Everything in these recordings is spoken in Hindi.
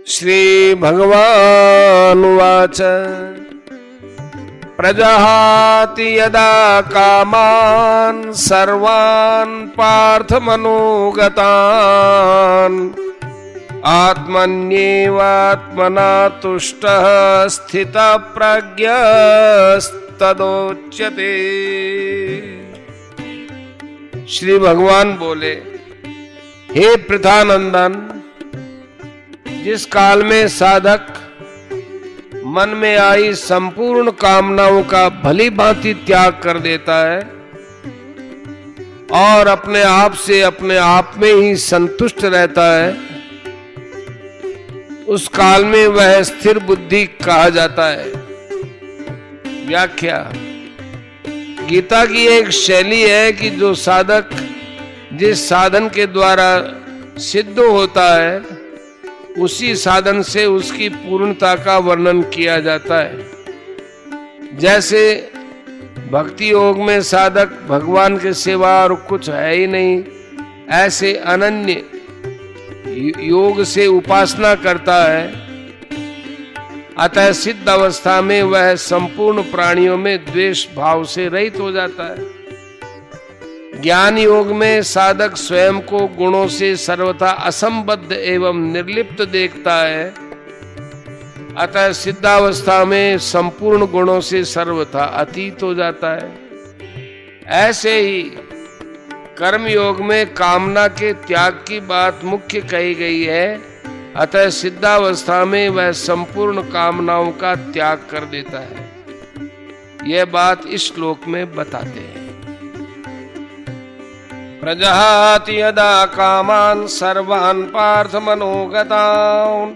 श्री भगवानुवाच प्रजहाति यदा कामान् सर्वान् पार्थमनोगतान् आत्मन्येवात्मना तुष्टः स्थितप्रज्ञस्तदोच्यते। श्री भगवान बोले, हे पृथानंदन, जिस काल में साधक मन में आई संपूर्ण कामनाओं का भली भांति त्याग कर देता है और अपने आप से अपने आप में ही संतुष्ट रहता है, उस काल में वह स्थिर बुद्धि कहा जाता है। व्याख्या। गीता की एक शैली है कि जो साधक जिस साधन के द्वारा सिद्ध होता है उसी साधन से उसकी पूर्णता का वर्णन किया जाता है। जैसे भक्ति योग में साधक भगवान के सिवा और कुछ है ही नहीं, ऐसे अनन्य योग से उपासना करता है, अतः सिद्ध अवस्था में वह संपूर्ण प्राणियों में द्वेष भाव से रहित हो जाता है। ज्ञान योग में साधक स्वयं को गुणों से सर्वथा असंबद्ध एवं निर्लिप्त देखता है, अतः सिद्धावस्था में संपूर्ण गुणों से सर्वथा अतीत हो जाता है। ऐसे ही कर्म योग में कामना के त्याग की बात मुख्य कही गई है, अतः सिद्धावस्था में वह संपूर्ण कामनाओं का त्याग कर देता है। यह बात इस श्लोक में बताते हैं। प्रजहाति यदा कामान् सर्वान् पार्थ मनोगतान्।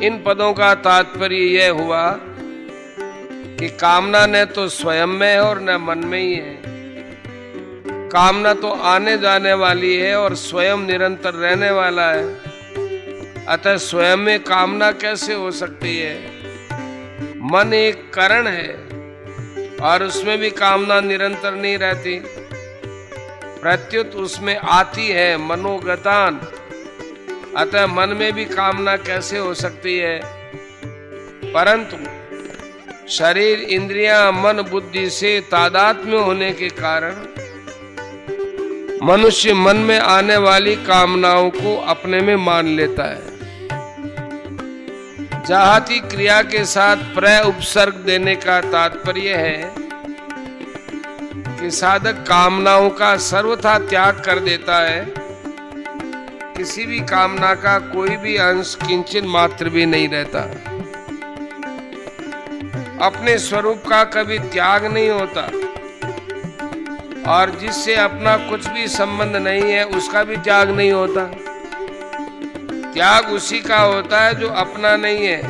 इन पदों का तात्पर्य यह हुआ कि कामना न तो स्वयं में है और न मन में ही है। कामना तो आने जाने वाली है और स्वयं निरंतर रहने वाला है, अतः स्वयं में कामना कैसे हो सकती है? मन एक कारण है और उसमें भी कामना निरंतर नहीं रहती, प्रत्युत उसमें आती है मनोगतान, अतः मन में भी कामना कैसे हो सकती है? परंतु शरीर इंद्रियां मन बुद्धि से तादात्म्य होने के कारण मनुष्य मन में आने वाली कामनाओं को अपने में मान लेता है। चाहती क्रिया के साथ प्रय उपसर्ग देने का तात्पर्य है कि साधक कामनाओं का सर्वथा त्याग कर देता है, किसी भी कामना का कोई भी अंश किंचन मात्र भी नहीं रहता। अपने स्वरूप का कभी त्याग नहीं होता और जिससे अपना कुछ भी संबंध नहीं है उसका भी त्याग नहीं होता। त्याग उसी का होता है जो अपना नहीं है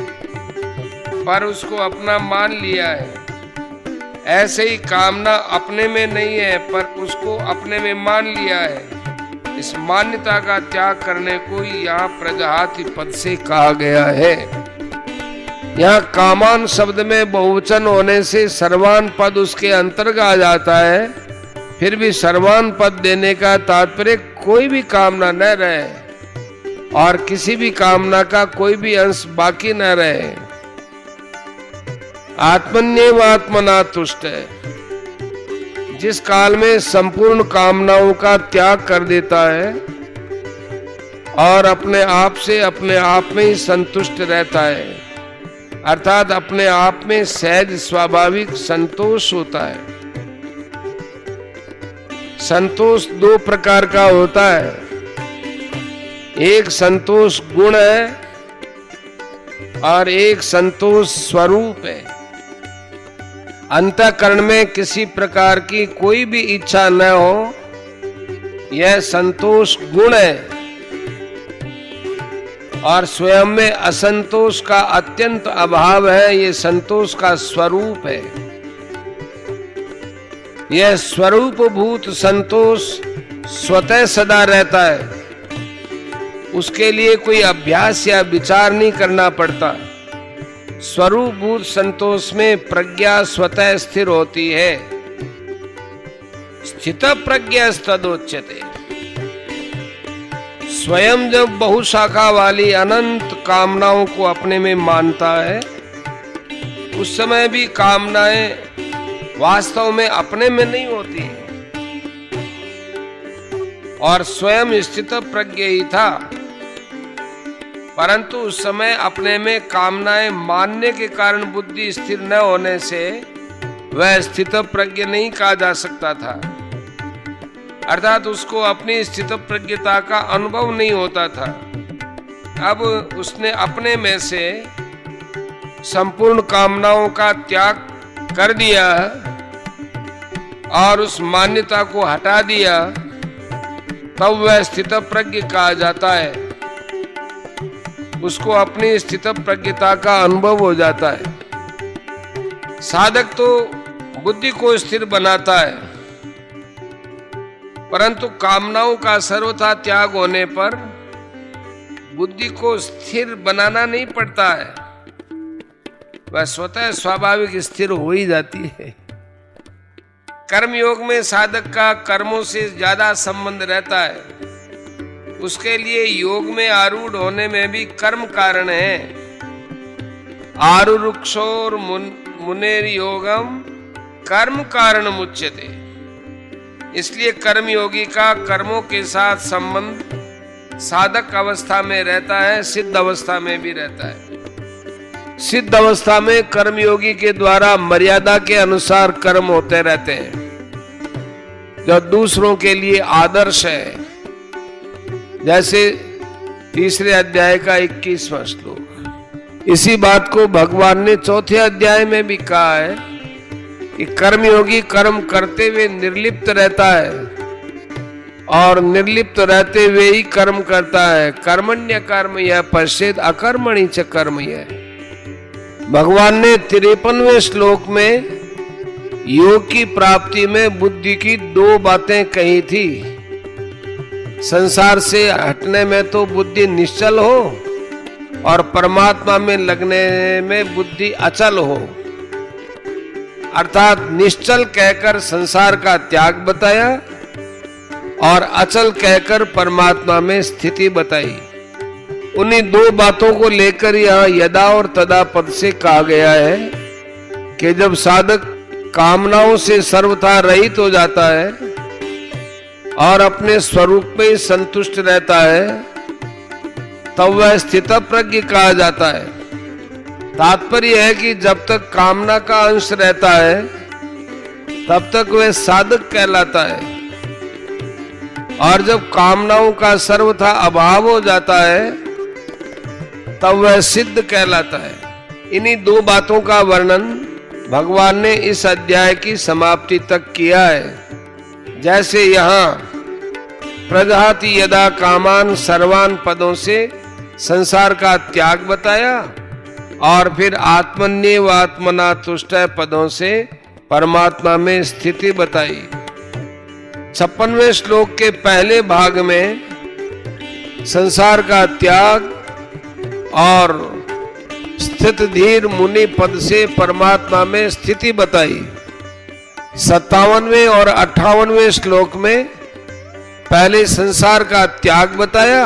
पर उसको अपना मान लिया है। ऐसे ही कामना अपने में नहीं है पर उसको अपने में मान लिया है। इस मान्यता का त्याग करने को यहाँ प्रजहाति पद से कहा गया है। यहाँ कामान शब्द में बहुवचन होने से सर्वान पद उसके अंतर्गत आ जाता है। फिर भी सर्वान पद देने का तात्पर्य कोई भी कामना न रहे और किसी भी कामना का कोई भी अंश बाकी न रहे। आत्मन्येव आत्मना तुष्ट है। जिस काल में संपूर्ण कामनाओं का त्याग कर देता है और अपने आप से अपने आप में ही संतुष्ट रहता है, अर्थात अपने आप में सहज स्वाभाविक संतोष होता है। संतोष दो प्रकार का होता है। एक संतोष गुण है और एक संतोष स्वरूप है। अंतःकरण में किसी प्रकार की कोई भी इच्छा न हो, यह संतोष गुण है और स्वयं में असंतोष का अत्यंत अभाव है, यह संतोष का स्वरूप है। यह स्वरूप भूत संतोष स्वतः सदा रहता है, उसके लिए कोई अभ्यास या विचार नहीं करना पड़ता। स्वरूप भूत संतोष में प्रज्ञा स्वतः स्थिर होती है। स्थित प्रज्ञा तदोच्यते। स्वयं जब बहुशाखा वाली अनंत कामनाओं को अपने में मानता है, उस समय भी कामनाएं वास्तव में अपने में नहीं होती हैं और स्वयं स्थित प्रज्ञ ही था, परंतु उस समय अपने में कामनाएं मानने के कारण बुद्धि स्थिर न होने से वह स्थित प्रज्ञ नहीं कहा जा सकता था, अर्थात उसको अपनी स्थित प्रज्ञता का अनुभव नहीं होता था। अब उसने अपने में से संपूर्ण कामनाओं का त्याग कर दिया और उस मान्यता को हटा दिया, तब वह स्थित प्रज्ञ कहा जाता है। उसको अपनी स्थित प्रज्ञता का अनुभव हो जाता है। साधक तो बुद्धि को स्थिर बनाता है, परंतु कामनाओं का सर्वथा त्याग होने पर बुद्धि को स्थिर बनाना नहीं पड़ता है, वह स्वतः स्वाभाविक स्थिर हो ही जाती है। कर्मयोग में साधक का कर्मों से ज्यादा संबंध रहता है, उसके लिए योग में आरूढ़ होने में भी कर्म कारण है। आरुरुक्षोर मुनेर योगम कर्म कारण मुच्यते। इसलिए कर्मयोगी का कर्मों के साथ संबंध साधक अवस्था में रहता है, सिद्ध अवस्था में भी रहता है। सिद्ध अवस्था में कर्मयोगी के द्वारा मर्यादा के अनुसार कर्म होते रहते हैं, जो दूसरों के लिए आदर्श है। जैसे तीसरे अध्याय का 21वां श्लोक। इसी बात को भगवान ने चौथे अध्याय में भी कहा है कि कर्मयोगी कर्म करते हुए निर्लिप्त रहता है और निर्लिप्त रहते हुए ही कर्म करता है। कर्मण्य कर्म यह पश्चेत अकर्मणि च कर्म यह। भगवान ने 53वें श्लोक में योग की प्राप्ति में बुद्धि की 2 बातें कही थी। संसार से हटने में तो बुद्धि निश्चल हो और परमात्मा में लगने में बुद्धि अचल हो, अर्थात निश्चल कहकर संसार का त्याग बताया और अचल कहकर परमात्मा में स्थिति बताई। उन्हीं 2 बातों को लेकर यह यदा और तदा पद से कहा गया है कि जब साधक कामनाओं से सर्वथा रहित हो जाता है और अपने स्वरूप में संतुष्ट रहता है, तब वह स्थित प्रज्ञ कहा जाता है। तात्पर्य है कि जब तक कामना का अंश रहता है तब तक वह साधक कहलाता है, और जब कामनाओं का सर्वथा अभाव हो जाता है तब वह सिद्ध कहलाता है। इन्हीं 2 बातों का वर्णन भगवान ने इस अध्याय की समाप्ति तक किया है। जैसे यहाँ प्रजहाति यदा कामान सर्वान पदों से संसार का त्याग बताया और फिर आत्मन्येव आत्मना तुष्ट पदों से परमात्मा में स्थिति बताई। 56वें श्लोक के पहले भाग में संसार का त्याग और स्थित धीर मुनि पद से परमात्मा में स्थिति बताई। 57वें और 58वें श्लोक में पहले संसार का त्याग बताया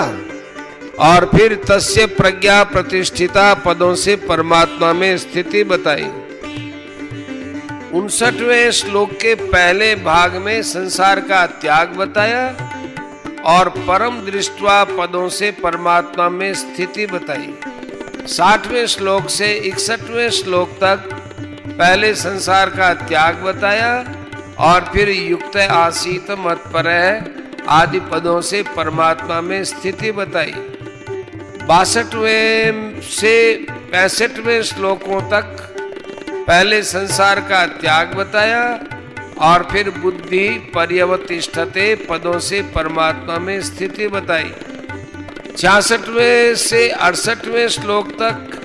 और फिर तस्य प्रज्ञा प्रतिष्ठिता पदों से परमात्मा में स्थिति बताई। 59वें श्लोक के पहले भाग में संसार का त्याग बताया और परम दृष्टवा पदों से परमात्मा में स्थिति बताई। 60वें श्लोक से 61वें श्लोक तक पहले संसार का त्याग बताया और फिर युक्त आसीत मत्परः आदि पदों से परमात्मा में स्थिति बताई। 62वें से 65वें श्लोकों तक पहले संसार का त्याग बताया और फिर बुद्धि पर्यवतिष्ठते पदों से परमात्मा में स्थिति बताई। 66वें से 68वें श्लोक तक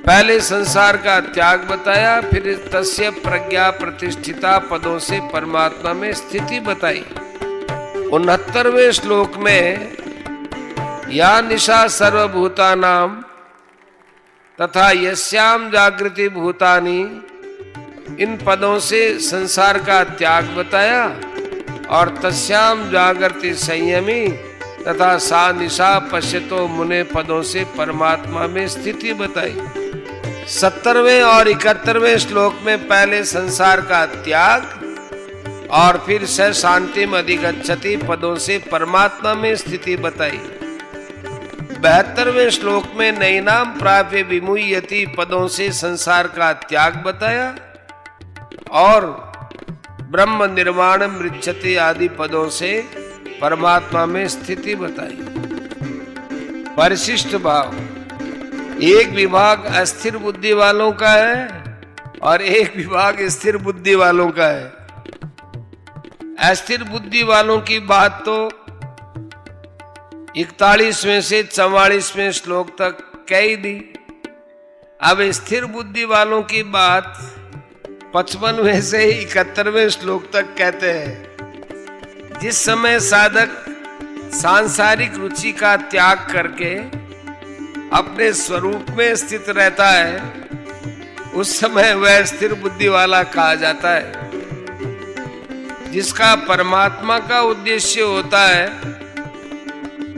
पहले संसार का त्याग बताया, फिर तस्य प्रज्ञा प्रतिष्ठिता पदों से परमात्मा में स्थिति बताई। 69वें श्लोक में या निशा सर्वभूतानां तथा यस्याम जागृति भूतानि, इन पदों से संसार का त्याग बताया और तस्याम जागृति संयमी तथा सा निशा पश्यतो मुने पदों से परमात्मा में स्थिति बताई। 70वें और 71वें श्लोक में पहले संसार का त्याग और फिर स शांतिम अधिगच्छति पदों से परमात्मा में स्थिति बताई। 72वें श्लोक में नैनाम प्राप्य विमुह्यति पदों से संसार का त्याग बताया और ब्रह्म निर्वाण मृच्छति आदि पदों से परमात्मा में स्थिति बताई। परिशिष्ट भाव, एक विभाग अस्थिर बुद्धि वालों का है और एक विभाग स्थिर बुद्धि वालों का है। अस्थिर बुद्धि वालों की बात तो 41वें से 44वें श्लोक तक कह ही दी। अब स्थिर बुद्धि वालों की बात 55वें से 71वें श्लोक तक कहते हैं। जिस समय साधक सांसारिक रुचि का त्याग करके अपने स्वरूप में स्थित रहता है, उस समय वह स्थिर बुद्धि वाला कहा जाता है। जिसका परमात्मा का उद्देश्य होता है,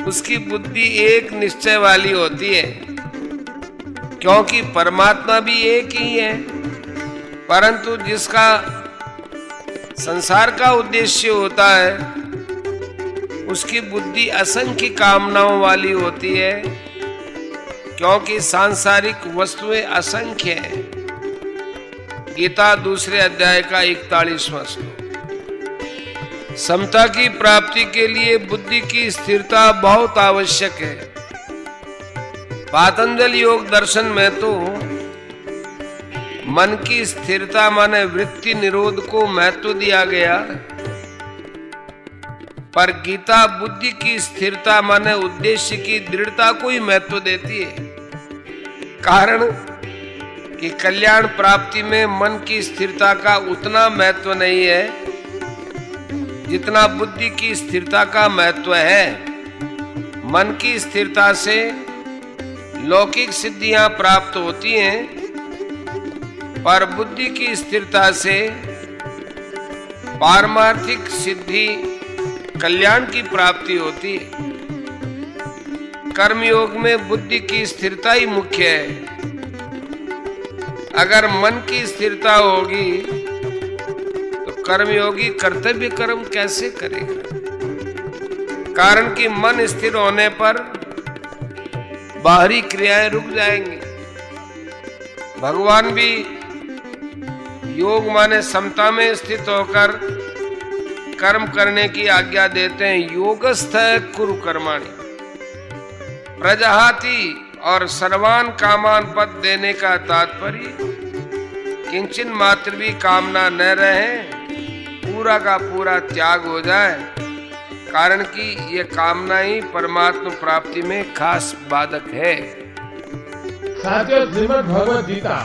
उसकी बुद्धि एक निश्चय वाली होती है, क्योंकि परमात्मा भी एक ही है। परंतु जिसका संसार का उद्देश्य होता है, उसकी बुद्धि असंख्य कामनाओं वाली होती है, क्योंकि सांसारिक वस्तुएं असंख्य हैं। गीता 2 अध्याय का 41वां श्लोक। समता की प्राप्ति के लिए बुद्धि की स्थिरता बहुत आवश्यक है। पातंजल योग दर्शन में तो मन की स्थिरता माने वृत्ति निरोध को महत्व दिया गया, पर गीता बुद्धि की स्थिरता माने उद्देश्य की दृढ़ता को ही महत्व देती है। कारण कि कल्याण प्राप्ति में मन की स्थिरता का उतना महत्व नहीं है जितना बुद्धि की स्थिरता का महत्व है। मन की स्थिरता से लौकिक सिद्धियां प्राप्त होती हैं, पर बुद्धि की स्थिरता से पारमार्थिक सिद्धि कल्याण की प्राप्ति होती है। कर्मयोग में बुद्धि की स्थिरता ही मुख्य है। अगर मन की स्थिरता होगी तो कर्मयोगी कर्तव्य कर्म कैसे करेगा? कारण कि मन स्थिर होने पर बाहरी क्रियाएं रुक जाएंगी। भगवान भी योग माने समता में स्थित होकर कर्म करने की आज्ञा देते हैं। योगस्थ कुरु कर्माणि प्रजहाति, और सर्वान कामान पद देने का तात्पर्य किंचन मात्र भी कामना न रहे, पूरा का पूरा त्याग हो जाए। कारण कि ये कामना ही परमात्मा प्राप्ति में खास बाधक है। साथियों, श्रीमद् भगवद गीता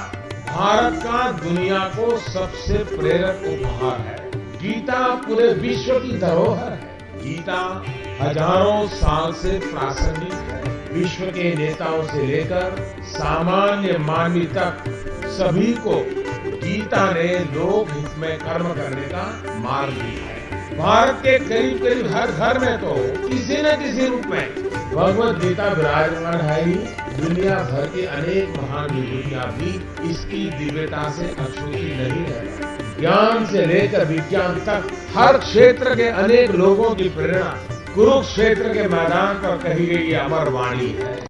भारत का दुनिया को सबसे प्रेरक उपहार है। गीता पूरे विश्व की धरोहर है। गीता हजारों साल से प्रासंगिक है। विश्व के नेताओं से लेकर सामान्य मानवी तक सभी को गीता ने लोक हित में कर्म करने का मार्ग दिया है। भारत के करीब करीब हर घर में तो किसी न किसी रूप में भगवद गीता विराजमान है ही। दुनिया भर के अनेक महान विभूतियां भी इसकी दिव्यता से अछूती नहीं रह। ज्ञान से लेकर विज्ञान तक हर क्षेत्र के अनेक लोगों की प्रेरणा कुरुक्षेत्र के मैदान पर कही गई अमर वाणी है।